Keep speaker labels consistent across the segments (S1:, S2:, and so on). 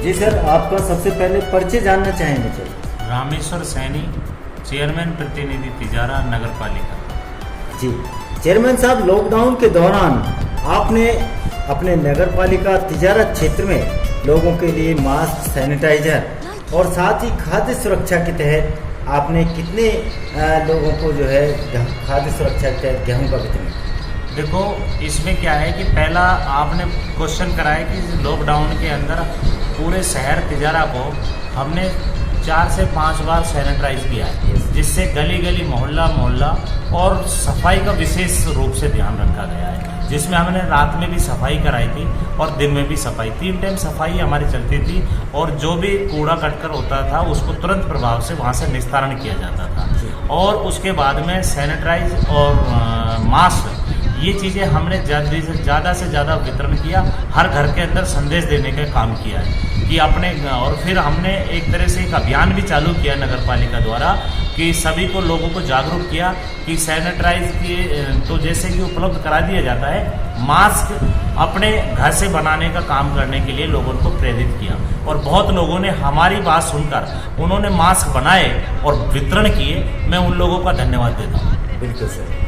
S1: जी sir, आपका सबसे पहले परिचय जानना चाहेंगे सर।
S2: रामेश्वर सैनी, चेयरमैन प्रतिनिधि तिजारा नगर पालिका।
S1: जी चेयरमैन साहब, लॉकडाउन के दौरान आपने अपने नगर पालिका तिजारा क्षेत्र में लोगों के लिए मास्क, सैनिटाइजर और साथ ही खाद्य सुरक्षा के तहत आपने कितने लोगों को जो है खाद्य सुरक्षा के तहत गेहूँ का वितरण?
S2: देखो, इसमें क्या है कि पहला आपने क्वेश्चन कराया कि लॉकडाउन के अंदर पूरे शहर तिजारा को हमने 4 से 5 बार सैनिटाइज किया है, जिससे गली गली, मोहल्ला मोहल्ला और सफाई का विशेष रूप से ध्यान रखा गया है, जिसमें हमने रात में भी सफाई कराई थी और दिन में भी सफाई, 3 टाइम सफाई हमारी चलती थी। और जो भी कूड़ा कटकर होता था उसको तुरंत प्रभाव से वहाँ से निस्तारण किया जाता था। और उसके बाद में सैनिटाइज और मास्क, ये चीज़ें हमने ज़्यादा से ज़्यादा वितरण किया। हर घर के अंदर संदेश देने का काम किया है कि अपने, और फिर हमने एक तरह से एक अभियान भी चालू किया नगर पालिका द्वारा कि सभी को, लोगों को जागरूक किया कि सैनिटाइज की तो जैसे कि उपलब्ध करा दिया जाता है, मास्क अपने घर से बनाने का काम करने के लिए लोगों को प्रेरित किया। और बहुत लोगों ने हमारी बात सुनकर उन्होंने मास्क बनाए और वितरण किए। मैं उन लोगों का धन्यवाद देता हूँ।
S1: बिल्कुल सर।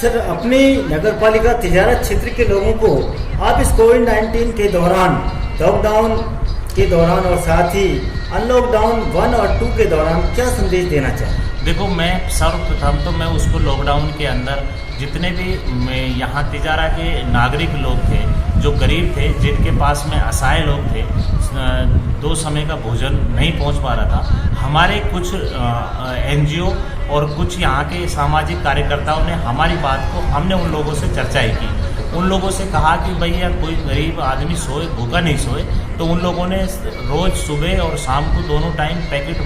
S1: सर, अपनी नगर पालिका तिजारा क्षेत्र के लोगों को आप इस कोविड-19 के दौरान, लॉकडाउन के दौरान और साथ ही अनलॉकडाउन 1 और 2 के दौरान क्या संदेश देना चाहें?
S2: देखो, मैं सर्वप्रथम तो मैं उसको लॉकडाउन के अंदर जितने भी यहाँ तिजारा के नागरिक लोग थे, जो गरीब थे, जिनके पास में असहाय लोग थे, 2 समय का भोजन नहीं पहुँच पा रहा था, हमारे कुछ NGO और कुछ यहाँ के सामाजिक कार्यकर्ताओं ने हमारी बात को, हमने उन लोगों से चर्चाएं की। उन लोगों से कहा कि भैया कोई गरीब आदमी सोए, भूखा नहीं सोए। तो उन लोगों ने रोज़ सुबह और शाम को दोनों टाइम पैकेट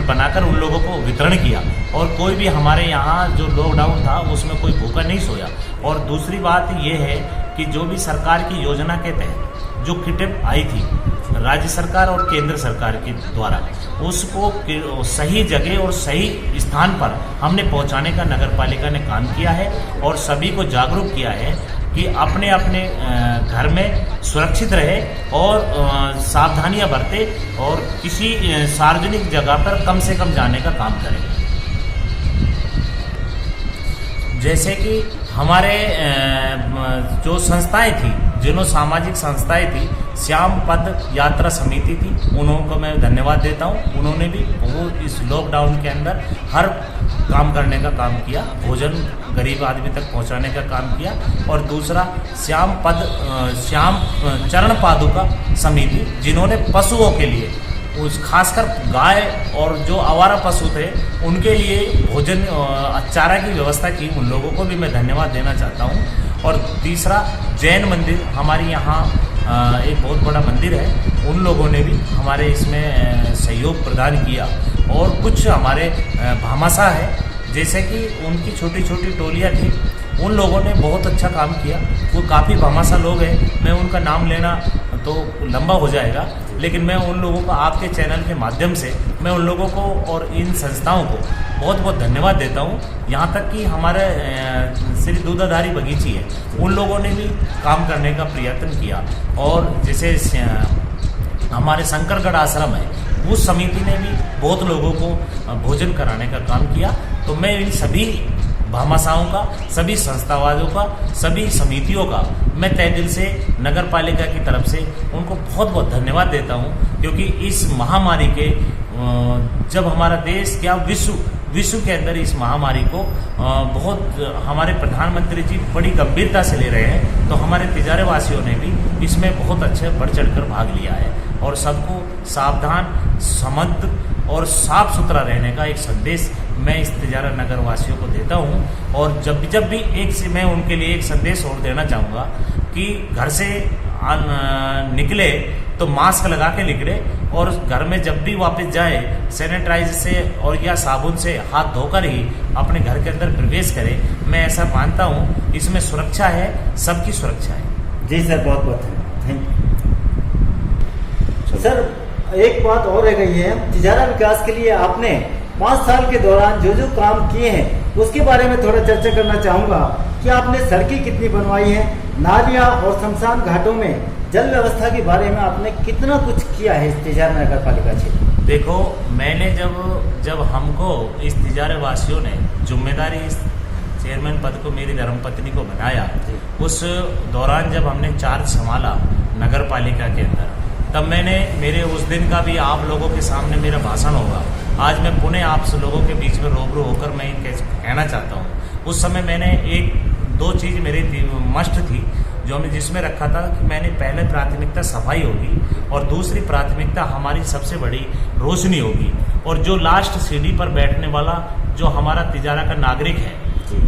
S2: बनाकर उन लोगों को वितरण किया। और कोई भी हमारे यहाँ जो लॉकडाउन था उसमें कोई भूखा नहीं सोया। और दूसरी बात ये है कि जो भी सरकार की योजना के तहत जो किटें आई थी राज्य सरकार और केंद्र सरकार के द्वारा, उसको सही जगह और सही स्थान पर हमने पहुंचाने का नगर पालिका ने काम किया है। और सभी को जागरूक किया है कि अपने अपने घर में सुरक्षित रहे और सावधानियां बरते और किसी सार्वजनिक जगह पर कम से कम जाने का काम करें। जैसे कि हमारे जो संस्थाएं थी, जिन्हों सामाजिक संस्थाएं थी, श्याम पद यात्रा समिति थी, उनको मैं धन्यवाद देता हूं। उन्होंने भी वो इस लॉकडाउन के अंदर हर काम करने का काम किया, भोजन गरीब आदमी तक पहुंचाने का काम किया। और दूसरा श्याम चरण पादुका समिति, जिन्होंने पशुओं के लिए, उस खासकर गाय और जो आवारा पशु थे उनके लिए भोजन चारा की व्यवस्था की, उन लोगों को भी मैं धन्यवाद देना चाहता हूँ। और तीसरा, जैन मंदिर, हमारी यहाँ एक बहुत बड़ा मंदिर है, उन लोगों ने भी हमारे इसमें सहयोग प्रदान किया। और कुछ हमारे भामाशाह है, जैसे कि उनकी छोटी छोटी टोलियाँ थी, उन लोगों ने बहुत अच्छा काम किया। वो काफ़ी भामाशाह लोग हैं, मैं उनका नाम लेना तो लंबा हो जाएगा, लेकिन मैं उन लोगों को आपके चैनल के माध्यम से मैं उन लोगों को और इन संस्थाओं को बहुत बहुत धन्यवाद देता हूँ। यहाँ तक कि हमारे श्री दूधाधारी बगीची है, उन लोगों ने भी काम करने का प्रयत्न किया। और जैसे हमारे शंकरगढ़ आश्रम है, उस समिति ने भी बहुत लोगों को भोजन कराने का काम किया। तो मैं इन सभी भामाशाहों का, सभी संस्थावादियों का, सभी समितियों का मैं तहे दिल से नगर पालिका की तरफ से उनको बहुत बहुत धन्यवाद देता हूं। क्योंकि इस महामारी के, जब हमारा देश क्या विश्व के अंदर इस महामारी को बहुत हमारे प्रधानमंत्री जी बड़ी गंभीरता से ले रहे हैं, तो हमारे तिजारे वासियों ने भी इसमें बहुत अच्छे बढ़ चढ़कर भाग लिया है। और सबको सावधान, समृद्ध और साफ सुथरा रहने का एक संदेश मैं इस तिजारा नगर वासियों को देता हूं। और जब भी मैं उनके लिए एक संदेश और देना चाहूँगा कि घर से निकले तो मास्क लगा के निकले, और घर में जब भी वापस जाए सैनिटाइज से और या साबुन से हाथ धोकर ही अपने घर के अंदर प्रवेश करें। मैं ऐसा मानता हूँ, इसमें सुरक्षा है, सबकी सुरक्षा है।
S1: जी सर, बहुत बहुत धन्यवाद। सर, एक बात और रह गई है, तिजारा विकास के लिए आपने 5 साल के दौरान जो जो काम किए हैं उसके बारे में थोड़ा चर्चा करना चाहूँगा कि आपने सड़कें कितनी बनवाई हैं, नालियाँ और शमशान घाटों में जल व्यवस्था के बारे में आपने कितना कुछ किया है इस तिजारा नगर पालिका क्षेत्र?
S2: देखो, मैंने जब हमको इस तिजारे वासियों ने जिम्मेदारी इस चेयरमैन पद को मेरी धर्मपत्नी को बनाया, उस दौरान जब हमने चार्ज संभाला नगर पालिका के अंदर, तब मैंने मेरे उस दिन का भी आप लोगों के सामने मेरा भाषण होगा। आज मैं पुनः आप लोगों के बीच में रूबरू होकर मैं कहना चाहता हूँ, उस समय मैंने एक दो चीज़ मेरी मस्ट थी जो हमने जिसमें रखा था कि मैंने पहले प्राथमिकता सफाई होगी और दूसरी प्राथमिकता हमारी सबसे बड़ी रोशनी होगी, और जो लास्ट सीढ़ी पर बैठने वाला जो हमारा तिजारा का नागरिक है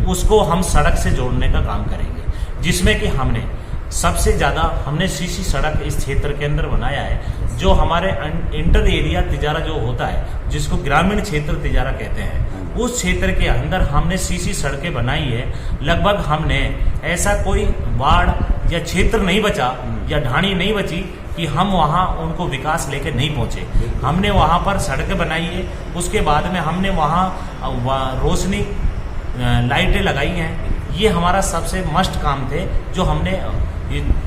S2: उसको हम सड़क से जोड़ने का काम करेंगे, जिसमें कि हमने सबसे ज़्यादा हमने सीसी सड़क इस क्षेत्र के अंदर बनाया है। जो हमारे इंटर एरिया तिजारा जो होता है, जिसको ग्रामीण क्षेत्र तिजारा कहते हैं, उस क्षेत्र के अंदर हमने सीसी सड़कें बनाई है। लगभग हमने ऐसा कोई वार्ड या क्षेत्र नहीं बचा या ढाणी नहीं बची कि हम वहाँ उनको विकास लेके नहीं पहुँचे। हमने वहाँ पर सड़कें बनाई है, उसके बाद में हमने वहाँ रोशनी लाइटें लगाई हैं। ये हमारा सबसे मस्ट काम थे जो हमने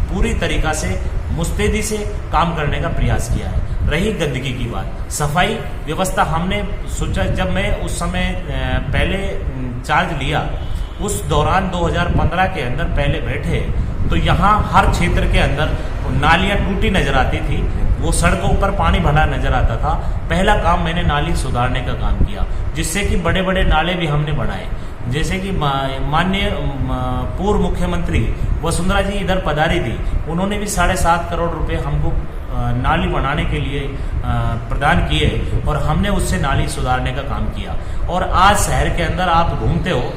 S2: पूरी तरीका से मुस्तैदी से काम करने का प्रयास किया है। रही गंदगी की बात, सफाई व्यवस्था हमने सोचा, जब मैं उस समय पहले चार्ज लिया, उस दौरान 2015 के अंदर पहले बैठे तो यहाँ हर क्षेत्र के अंदर नालियाँ टूटी नजर आती थी, वो सड़कों पर पानी भरा नजर आता था। पहला काम मैंने नाली सुधारने का काम किया, जिससे कि बड़े बड़े नाले भी हमने बनाए। जैसे कि माननीय पूर्व मुख्यमंत्री वसुंधरा जी इधर पधारी थी, उन्होंने भी 7.5 करोड़ रुपए हमको नाली बनाने के लिए प्रदान किए और हमने उससे नाली सुधारने का काम किया। और आज शहर के अंदर आप घूमते हो,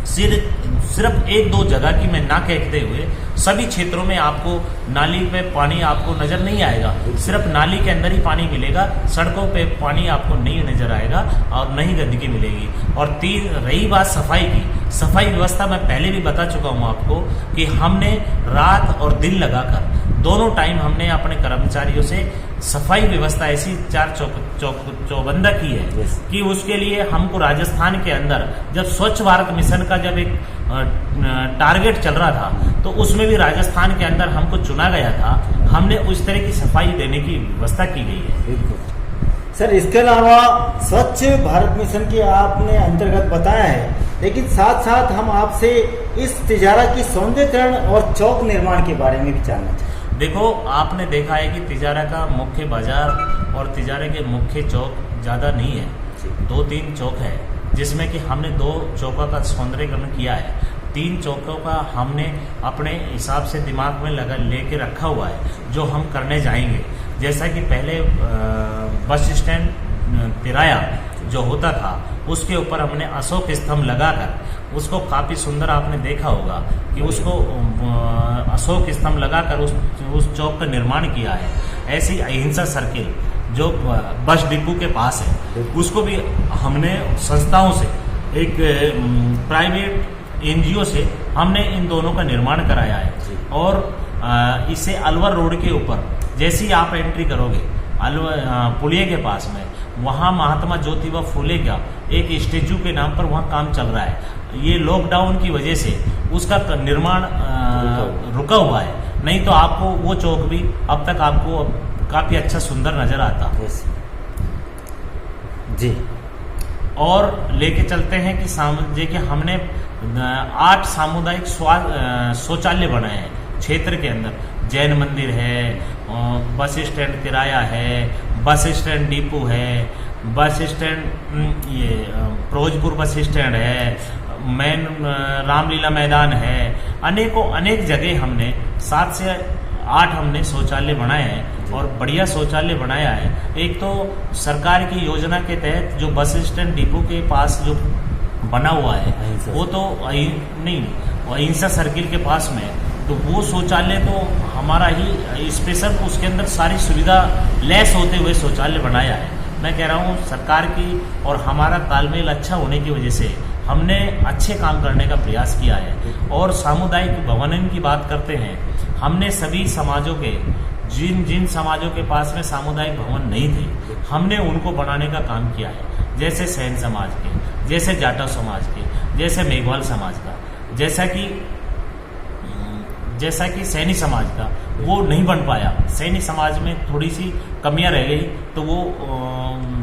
S2: सिर्फ एक दो जगह की मैं ना कहते हुए सभी क्षेत्रों में आपको नाली पे पानी आपको नजर नहीं आएगा। सिर्फ नाली के अंदर ही पानी मिलेगा, सड़कों पे पानी आपको नहीं नजर आएगा और नहीं गंदगी मिलेगी। और रही बात सफाई की, सफाई व्यवस्था मैं पहले भी बता चुका हूँ आपको कि हमने रात और दिन लगाकर दोनों टाइम हमने अपने कर्मचारियों से सफाई व्यवस्था ऐसी चौबंदा की है कि उसके लिए हमको राजस्थान के अंदर जब स्वच्छ भारत मिशन का जब एक टारगेट चल रहा था, तो उसमें भी राजस्थान के अंदर हमको चुना गया था। हमने उस तरह की सफाई देने की व्यवस्था की गई है।
S1: सर, इसके अलावा स्वच्छ भारत मिशन के आपने अंतर्गत बताया है, लेकिन साथ साथ हम आपसे इस तिजारा की सौंदर्यीकरण और चौक निर्माण के बारे में भी जानना चाहते हैं।
S2: देखो, आपने देखा है कि तिजारा का मुख्य बाजार और तिजारे के मुख्य चौक ज़्यादा नहीं है, 2-3 चौक है, जिसमें कि हमने 2 चौकों का सौंदर्यीकरण किया है। 3 चौकों का हमने अपने हिसाब से दिमाग में लेके रखा हुआ है जो हम करने जाएंगे। जैसा कि पहले बस स्टैंड तिराया जो होता था, उसके ऊपर हमने अशोक स्तंभ लगाकर उसको काफ़ी सुंदर आपने देखा होगा कि उसको अशोक स्तंभ लगाकर उस चौक का निर्माण किया है। ऐसे ही अहिंसा सर्किल जो बस डिपो के पास है, उसको भी हमने संस्थाओं से, एक प्राइवेट NGO से हमने इन दोनों का निर्माण कराया है। और इसे अलवर रोड के ऊपर जैसे ही आप एंट्री करोगे पुलिया के पास में, वहाँ महात्मा ज्योतिबा फुले का एक स्टेचू के नाम पर वहाँ काम चल रहा है। ये लॉकडाउन की वजह से उसका निर्माण रुका हुआ है, नहीं तो आपको वो चौक भी अब तक आपको काफ़ी अच्छा सुंदर नज़र आता
S1: जी।
S2: और लेके चलते हैं कि हमने 8 सामुदायिक शौचालय बनाए हैं क्षेत्र के अंदर। जैन मंदिर है, बस स्टैंड किराया है, बस स्टैंड डिपो है, बस स्टैंड ये फिरोजपुर बस स्टैंड है, मैन रामलीला मैदान है। अनेक जगह हमने 7 से 8 हमने शौचालय बनाए हैं और बढ़िया शौचालय बनाया है। एक तो सरकार की योजना के तहत जो बस स्टैंड डिपो के पास जो बना हुआ है वो तो नहीं, अहिंसा सर्किल के पास में, तो वो शौचालय तो हमारा ही स्पेशल, उसके अंदर सारी सुविधा लैस होते हुए शौचालय बनाया है। मैं कह रहा हूँ सरकार की और हमारा तालमेल अच्छा होने की वजह से हमने अच्छे काम करने का प्रयास किया है। और सामुदायिक भवन की बात करते हैं, हमने सभी समाजों के जिन समाजों के पास में सामुदायिक भवन नहीं थे, हमने उनको बनाने का काम किया है। जैसे सैन समाज के, जैसे जाटव समाज के, जैसे मेघवाल समाज का, जैसा कि सैनी समाज का वो नहीं बन पाया, सैनी समाज में थोड़ी सी कमियां रह गई, तो वो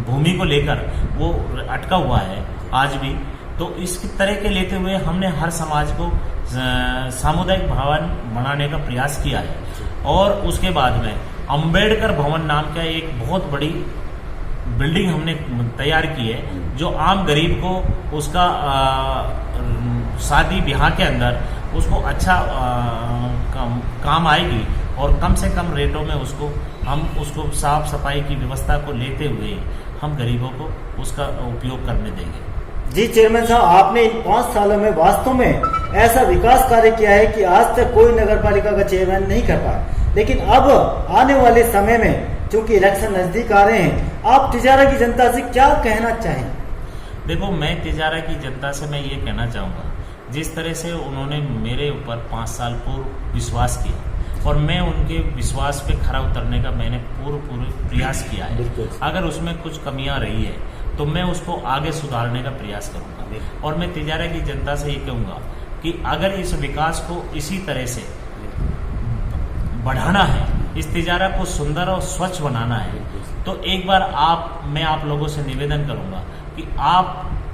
S2: भूमि को लेकर वो अटका हुआ है आज भी। तो इस तरह के लेते हुए हमने हर समाज को सामुदायिक भवन बनाने का प्रयास किया है। और उसके बाद में अंबेडकर भवन नाम का एक बहुत बड़ी बिल्डिंग हमने तैयार की है, जो आम गरीब को उसका शादी ब्याह के अंदर उसको अच्छा काम आएगी और कम से कम रेटों में उसको साफ सफाई की व्यवस्था को लेते हुए हम गरीबों को उसका उपयोग करने देंगे।
S1: जी चेयरमैन साहब, आपने इन 5 सालों में वास्तव में ऐसा विकास कार्य किया है कि आज तक कोई नगर पालिका का चेयरमैन नहीं कर पाया। लेकिन अब आने वाले समय में चूंकि इलेक्शन नजदीक आ रहे हैं, आप तिजारा की जनता से क्या कहना चाहें?
S2: देखो, मैं तिजारा की जनता से मैं ये कहना चाहूँगा, जिस तरह से उन्होंने मेरे ऊपर 5 साल पूर्व विश्वास किया और मैं उनके विश्वास पे खरा उतरने का मैंने पूरे प्रयास किया है। अगर उसमें कुछ कमियां रही है तो मैं उसको आगे सुधारने का प्रयास करूंगा। और मैं तिजारा की जनता से ये कहूँगा कि अगर इस विकास को इसी तरह से बढ़ाना है, इस तिजारा को सुंदर और स्वच्छ बनाना है, तो एक बार मैं आप लोगों से निवेदन करूंगा कि आप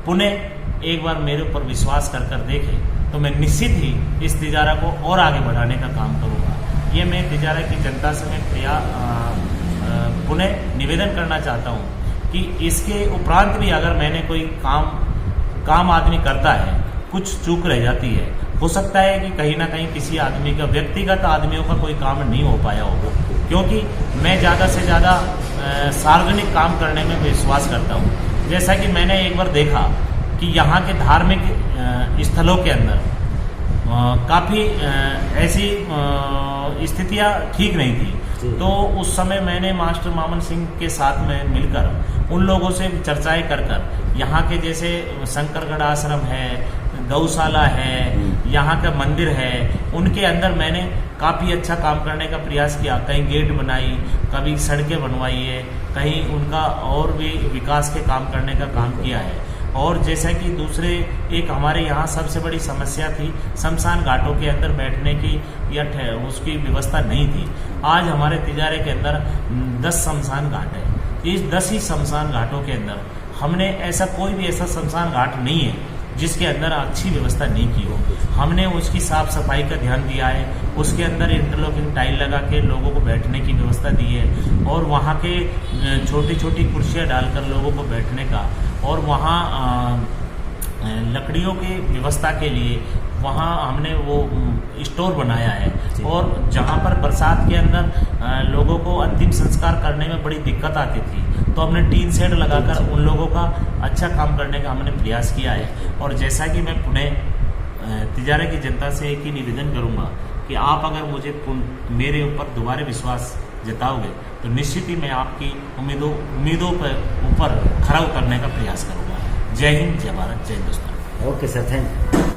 S2: पुनः एक बार मेरे ऊपर विश्वास कर देखें, तो मैं निश्चित ही इस तिजारा को और आगे बढ़ाने का काम करूंगा। ये मैं तिजारा की जनता से मैं पुनः निवेदन करना चाहता हूँ कि इसके उपरांत भी अगर मैंने कोई काम आदमी करता है, कुछ चूक रह जाती है, हो सकता है कि कहीं ना कहीं किसी आदमी का, व्यक्तिगत आदमियों का कोई काम नहीं हो पाया होगा, क्योंकि मैं ज़्यादा से ज़्यादा सार्वजनिक काम करने में विश्वास करता हूँ। जैसा कि मैंने एक बार देखा कि यहाँ के धार्मिक स्थलों के अंदर काफ़ी ऐसी स्थितियाँ ठीक नहीं थी, तो उस समय मैंने मास्टर मामन सिंह के साथ में मिलकर उन लोगों से चर्चाएं कर यहाँ के जैसे शंकरगढ़ आश्रम है, गौशाला है, यहाँ का मंदिर है, उनके अंदर मैंने काफ़ी अच्छा काम करने का प्रयास किया। कहीं गेट बनाई, कभी सड़कें बनवाई है, कहीं उनका और भी विकास के काम करने का काम किया है। और जैसा कि दूसरे एक हमारे यहाँ सबसे बड़ी समस्या थी, शमशान घाटों के अंदर बैठने की या उसकी व्यवस्था नहीं थी। आज हमारे तिजारे के अंदर 10 शमशान घाट है। इस 10 ही शमशान घाटों के अंदर हमने कोई भी ऐसा शमशान घाट नहीं है जिसके अंदर अच्छी व्यवस्था नहीं की हो। हमने उसकी साफ सफाई का ध्यान दिया है, उसके अंदर इंटरलॉकिंग टाइल लगा के लोगों को बैठने की व्यवस्था दी है, और वहाँ के छोटी छोटी कुर्सियाँ डालकर लोगों को बैठने का, और वहाँ लकड़ियों की व्यवस्था के लिए वहाँ हमने वो स्टोर बनाया है। और जहाँ पर बरसात के अंदर लोगों को अंतिम संस्कार करने में बड़ी दिक्कत आती थी, तो हमने टीन शेड लगाकर उन लोगों का अच्छा काम करने का हमने प्रयास किया है। और जैसा कि मैं पुनः तिजारा की जनता से एक ही निवेदन करूँगा कि आप अगर मुझे मेरे ऊपर दोबारा विश्वास जताओगे तो निश्चित ही मैं आपकी उम्मीदों पर ऊपर खरा उतरने का प्रयास करूँगा। जय हिंद, जय भारत, जय Hindustan.
S1: Okay sir, thank you.